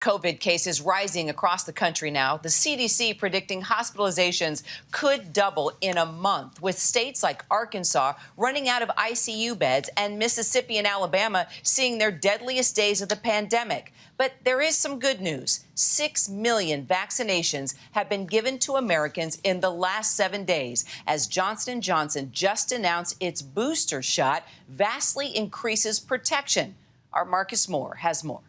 COVID cases rising across the country now. The CDC predicting hospitalizations could double in a month, with states like Arkansas running out of ICU beds and Mississippi and Alabama seeing their deadliest days of the pandemic. But there is some good news. 6 million vaccinations have been given to Americans in the last 7 days, as Johnson & Johnson just announced its booster shot vastly increases protection. Our Marcus Moore has more.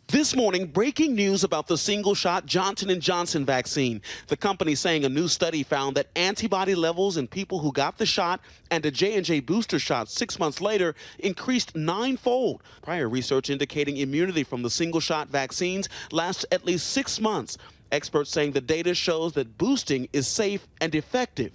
This morning, breaking news about the single-shot Johnson & Johnson vaccine. The company saying a new study found that antibody levels in people who got the shot and a J&J booster shot 6 months later increased 9-fold. Prior research indicating immunity from the single-shot vaccines lasts at least 6 months. Experts saying the data shows that boosting is safe and effective.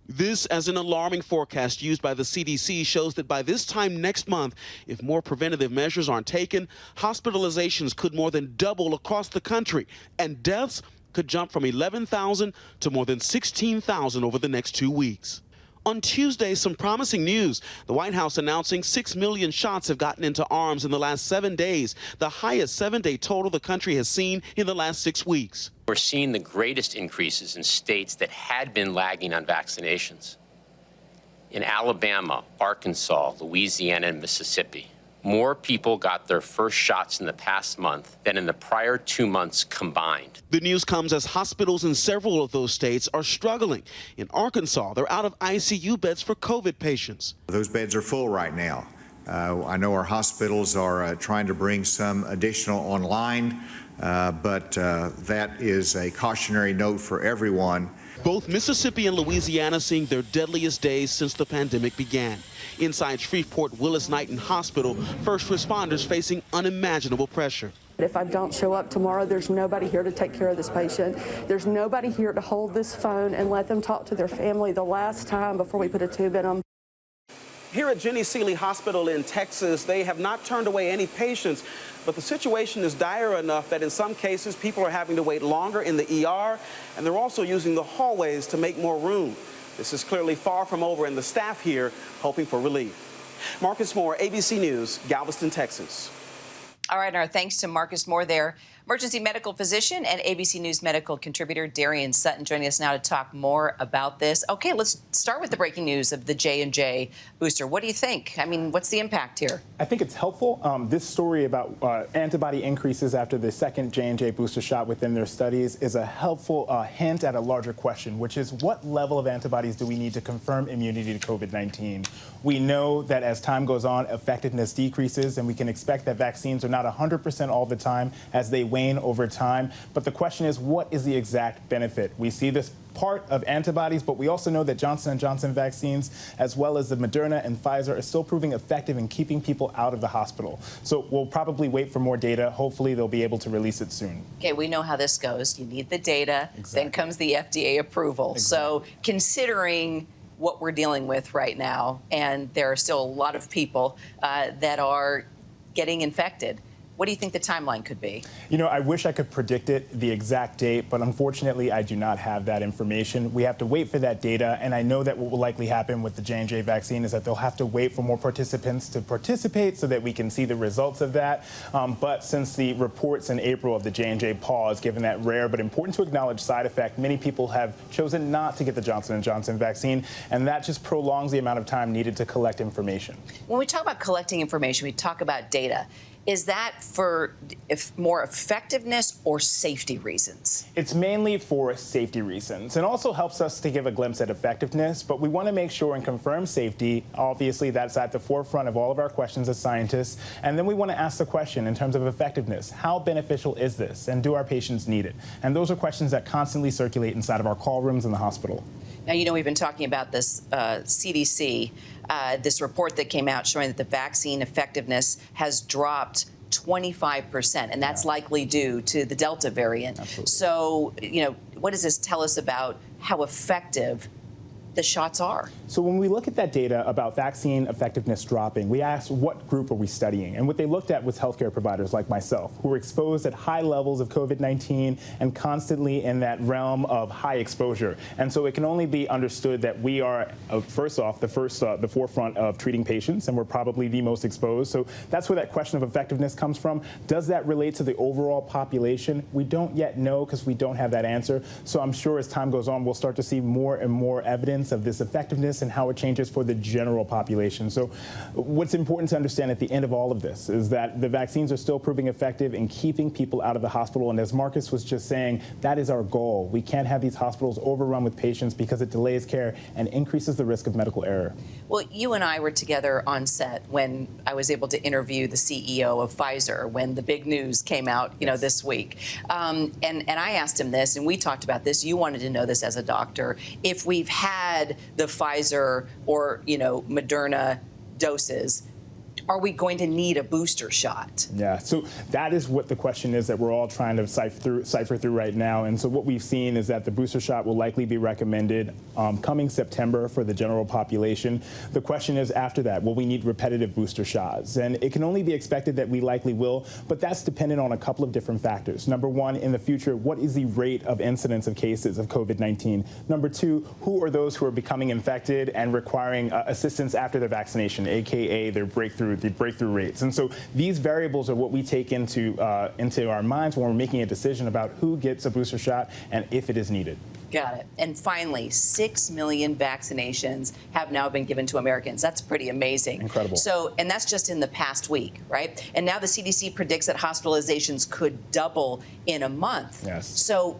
This, as an alarming forecast used by the CDC, shows that by this time next month, if more preventative measures aren't taken, hospitalizations could more than double across the country, and deaths could jump from 11,000 to more than 16,000 over the next 2 weeks. On Tuesday, some promising news. The White House announcing 6 million shots have gotten into arms in the last 7 days, the highest 7-day total the country has seen in the last 6 weeks. We're seeing the greatest increases in states that had been lagging on vaccinations. In Alabama, Arkansas, Louisiana, and Mississippi, more people got their first shots in the past month than in the prior 2 months combined. The news comes as hospitals in several of those states are struggling. In Arkansas, they're out of ICU beds for COVID patients. Those beds are full right now. I know our hospitals are trying to bring some additional online, but that is a cautionary note for everyone. Both Mississippi and Louisiana seeing their deadliest days since the pandemic began. Inside Shreveport Willis-Knighton Hospital, first responders facing unimaginable pressure. If I don't show up tomorrow, there's nobody here to take care of this patient. There's nobody here to hold this phone and let them talk to their family the last time before we put a tube in them. Here at Jenny Seeley Hospital in Texas, they have not turned away any patients, but the situation is dire enough that in some cases people are having to wait longer in the ER, and they're also using the hallways to make more room. This is clearly far from over, and the staff here hoping for relief. Marcus Moore, ABC News, Galveston, Texas. All right, our thanks to Marcus Moore there. Emergency medical physician and ABC News medical contributor Darian Sutton joining us now to talk more about this. Okay, let's start with the breaking news of the J&J booster. What do you think? I mean, what's the impact here? I think it's helpful. This story about antibody increases after the second J&J booster shot within their studies is a helpful hint at a larger question, which is what level of antibodies do we need to confirm immunity to COVID-19? We know that as time goes on, effectiveness decreases, and we can expect that vaccines are not 100% all the time as they wane over time. But the question is, what is the exact benefit? We see this part of antibodies, but we also know that Johnson & Johnson vaccines, as well as the Moderna and Pfizer, are still proving effective in keeping people out of the hospital. So we'll probably wait for more data. Hopefully they'll be able to release it soon. Okay, we know how this goes. You need the data, Then comes the FDA approval. So considering what we're dealing with right now, and there are still a lot of people that are getting infected, what do you think the timeline could be? You know, I wish I could predict it, the exact date, but unfortunately, I do not have that information. We have to wait for that data, and I know that what will likely happen with the J&J vaccine is that they'll have to wait for more participants to participate so that we can see the results of that. But since the reports in April of the J&J pause, given that rare but important to acknowledge side effect, many people have chosen not to get the Johnson & Johnson vaccine, and that just prolongs the amount of time needed to collect information. When we talk about collecting information, we talk about data. Is that for more effectiveness or safety reasons? It's mainly for safety reasons, and also helps us to give a glimpse at effectiveness, but we want to make sure and confirm safety. Obviously, that's at the forefront of all of our questions as scientists. And then we want to ask the question in terms of effectiveness. How beneficial is this, and do our patients need it? And those are questions that constantly circulate inside of our call rooms in the hospital. Now, you know, we've been talking about this CDC, this report that came out showing that the vaccine effectiveness has dropped 25%, and that's likely due to the Delta variant. Absolutely. So, you know, what does this tell us about how effective the shots are? So when we look at that data about vaccine effectiveness dropping, we asked what group are we studying? And what they looked at was healthcare providers like myself, who were exposed at high levels of COVID-19 and constantly in that realm of high exposure. And so it can only be understood that we are, first off, the forefront of treating patients, and we're probably the most exposed. So that's where that question of effectiveness comes from. Does that relate to the overall population? We don't yet know because we don't have that answer. So I'm sure as time goes on, we'll start to see more and more evidence of this effectiveness and how it changes for the general population. So what's important to understand at the end of all of this is that the vaccines are still proving effective in keeping people out of the hospital. And as Marcus was just saying, that is our goal. We can't have these hospitals overrun with patients because it delays care and increases the risk of medical error. Well, you and I were together on set when I was able to interview the CEO of Pfizer when the big news came out, this week. And I asked him this, and we talked about this. You wanted to know this as a doctor. If we've had the Pfizer or, Moderna doses, are we going to need a booster shot? Yeah, so that is what the question is that we're all trying to cipher through right now. And so what we've seen is that the booster shot will likely be recommended coming September for the general population. The question is after that, will we need repetitive booster shots? And it can only be expected that we likely will, but that's dependent on a couple of different factors. Number one, in the future, what is the rate of incidence of cases of COVID-19? Number two, who are those who are becoming infected and requiring assistance after their vaccination, aka the breakthrough rates. And so these variables are what we take into our minds when we're making a decision about who gets a booster shot and if it is needed. Got it. And finally, 6 million vaccinations have now been given to Americans. That's pretty amazing. Incredible. So, and that's just in the past week, right? And now the CDC predicts that hospitalizations could double in a month. Yes. So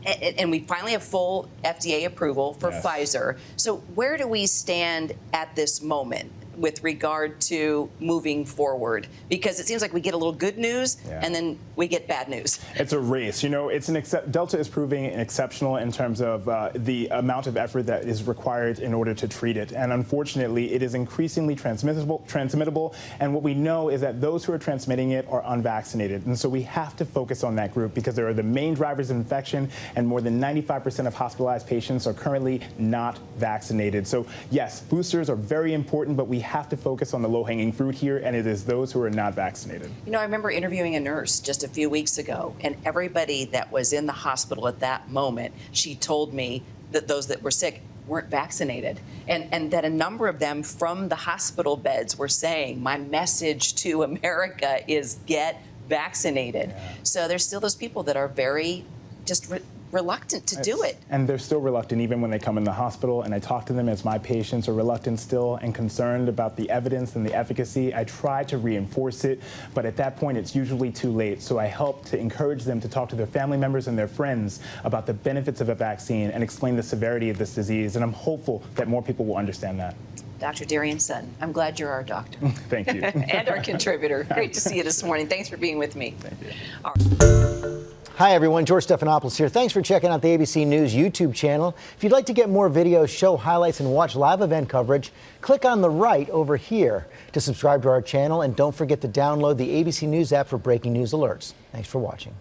and we finally have full FDA approval for Pfizer. So where do we stand at this moment with regard to moving forward? Because it seems like we get a little good news and then we get bad news. It's a race. Delta is proving exceptional in terms of the amount of effort that is required in order to treat it. And unfortunately, it is increasingly transmittable. And what we know is that those who are transmitting it are unvaccinated. And so we have to focus on that group because they are the main drivers of infection, and more than 95% of hospitalized patients are currently not vaccinated. So yes, boosters are very important, but we have to focus on the low-hanging fruit here, and it is those who are not vaccinated. I remember interviewing a nurse just a few weeks ago, and everybody that was in the hospital at that moment, she told me that those that were sick weren't vaccinated, and that a number of them from the hospital beds were saying, my message to America is get vaccinated. So there's still those people that are very just reluctant to do it. And they're still reluctant even when they come in the hospital, and I talk to them as my patients are reluctant still and concerned about the evidence and the efficacy. I try to reinforce it, but at that point it's usually too late. So I help to encourage them to talk to their family members and their friends about the benefits of a vaccine and explain the severity of this disease, and I'm hopeful that more people will understand that. Dr. Darian Sutton, I'm glad you're our doctor. Thank you. And our contributor. Great to see you this morning. Thanks for being with me. Thank you. All right. Hi, everyone. George Stephanopoulos here. Thanks for checking out the ABC News YouTube channel. If you'd like to get more videos, show highlights, and watch live event coverage, click on the right over here to subscribe to our channel. And don't forget to download the ABC News app for breaking news alerts. Thanks for watching.